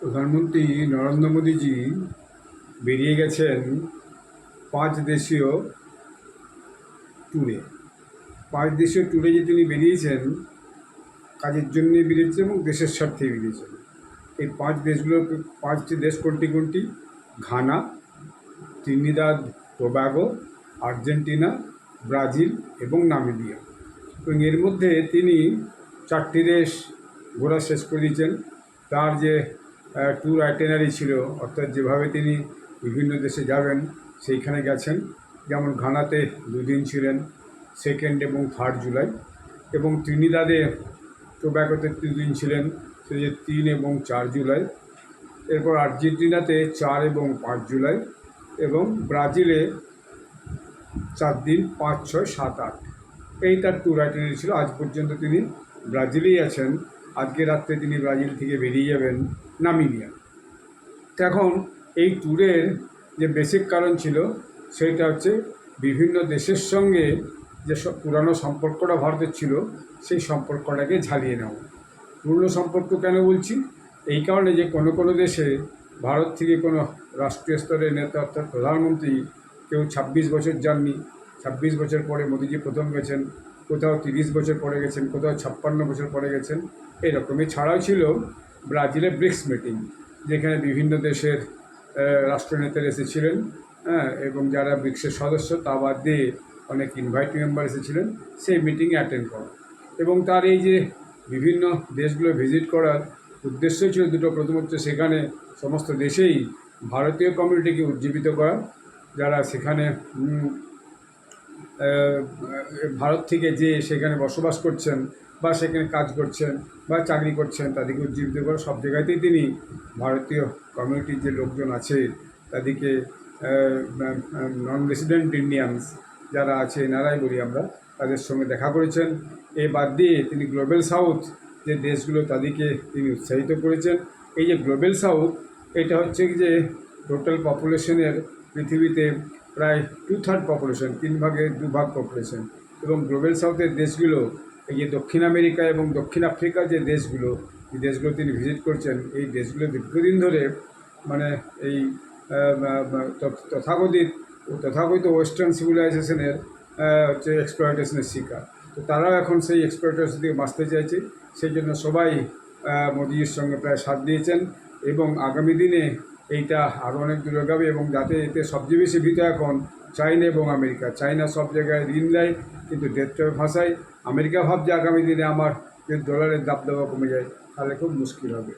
প্রধানমন্ত্রী নরেন্দ্র মোদীজি বেরিয়ে গেছেন 5 দেশীয় ট্যুরে। 5 দেশীয় ট্যুরে যে তিনি বেরিয়েছেন, কাজের জন্যে বেরিয়েছেন এবং দেশের স্বার্থে বেরিয়েছেন। এই 5টি দেশ কোনটি কোনটি? Ghana, Trinidad Tobago, Argentina, Brazil এবং নামিবিয়া। এবং এর মধ্যে তিনি 4টি দেশ ঘোরা শেষ করে দিয়েছেন। তার যে ট্যুর আইটেনারি ছিল, অর্থাৎ যেভাবে তিনি বিভিন্ন দেশে যাবেন সেইখানে গেছেন। যেমন ঘানাতে 2 দিন ছিলেন, 2 এবং 3 জুলাই, এবং ত্রিনিদাদে টোব্যাগোতে 2 দিন ছিলেন, সেই যে 3 এবং 4 জুলাই। এরপর আর্জেন্টিনাতে 4 এবং 5 জুলাই, এবং ব্রাজিলে 4 দিন, 5, 6, 7, 8। এই তার ট্যুর আইটেনারি ছিল। আজ পর্যন্ত তিনি ব্রাজিলেই আছেন। আজকে রাত্রে তিনি ব্রাজিল থেকে বেরিয়ে যাবেন নামিবিয়া। এখন এই ট্যুরের যে বেসিক কারণ ছিল সেইটা হচ্ছে বিভিন্ন দেশের সঙ্গে যে সব পুরানো সম্পর্কটা ভারতের ছিল, সেই সম্পর্কটাকে ঝালিয়ে নেওয়া। পুরনো সম্পর্ক কেন বলছি? এই কারণে যে কোনো কোনো দেশে ভারত থেকে কোনো রাষ্ট্রীয় স্তরের নেতা, অর্থাৎ প্রধানমন্ত্রী কেউ 26 বছর যাননি। 26 বছর পরে মোদিজি প্রথম গেছেন, কোথাও 30 বছর পরে গেছেন, কোথাও 56 বছর পরে গেছেন। এরকমই ছাড়াও ছিল ব্রাজিলে ব্রিক্স মিটিং, যেখানে বিভিন্ন দেশের রাষ্ট্রনেতারা এসেছিলেন, এবং যারা ব্রিক্সের সদস্য তা বাদ দিয়ে অনেক ইনভাইট মেম্বার এসেছিলেন সেই মিটিংয়ে অ্যাটেন্ড করা। এবং তার এই যে বিভিন্ন দেশগুলো ভিজিট করার উদ্দেশ্য ছিল দুটো। প্রথম হচ্ছে সেখানে সমস্ত দেশেই ভারতীয় কমিউনিটিকে উজ্জীবিত করা, যারা সেখানে ভারত থেকে যে সেখানে বসবাস করছেন বা সেখানে কাজ করছেন বা চাকরি করছেন তাদেরকে উজ্জীবিত করা। সব জায়গাতেই তিনি ভারতীয় কমিউনিটির যে লোকজন আছে তাদেরকে, নন রেসিডেন্ট ইন্ডিয়ানস যারা আছে এনারাই বলি আমরা, তাদের সঙ্গে দেখা করেছেন। এ বাদ দিয়ে তিনি গ্লোবাল সাউথ যে দেশগুলো তাদেরকে তিনি উৎসাহিত করেছেন। এই যে গ্লোবাল সাউথ, এটা হচ্ছে যে টোটাল পপুলেশনের পৃথিবীতে প্রায় 2/3 পপুলেশন, 3 ভাগের 2 ভাগ পপুলেশন। এবং গ্লোবাল সাউথের দেশগুলো এই যে দক্ষিণ আমেরিকা এবং দক্ষিণ আফ্রিকার যে দেশগুলো, এই দেশগুলো তিনি ভিজিট করছেন। এই দেশগুলো দীর্ঘদিন ধরে মানে এই তথাকথিত ওয়েস্টার্ন সিভিলাইজেশনের হচ্ছে এক্সপ্লয়টেশনের শিকার। তো তারাও এখন সেই এক্সপ্লয়টেশন থেকে বাঁচতে চাইছে। সেই জন্য সবাই মোদিজির সঙ্গে প্রায় সাথ দিয়েছেন, এবং আগামী দিনে এইটা আরও অনেক দূর এগাবে। এবং যাতে এতে সবচেয়ে বেশি ভীত এখন চাইনা এবং আমেরিকা। চাইনা সব জায়গায় ঋণ দেয় কিন্তু দেড়টা ভাষায়। আমেরিকা ভাবছে আগামী দিনে আমার যদি ডলারের দাবদাবা কমে যায় তাহলে খুব মুশকিল হবে।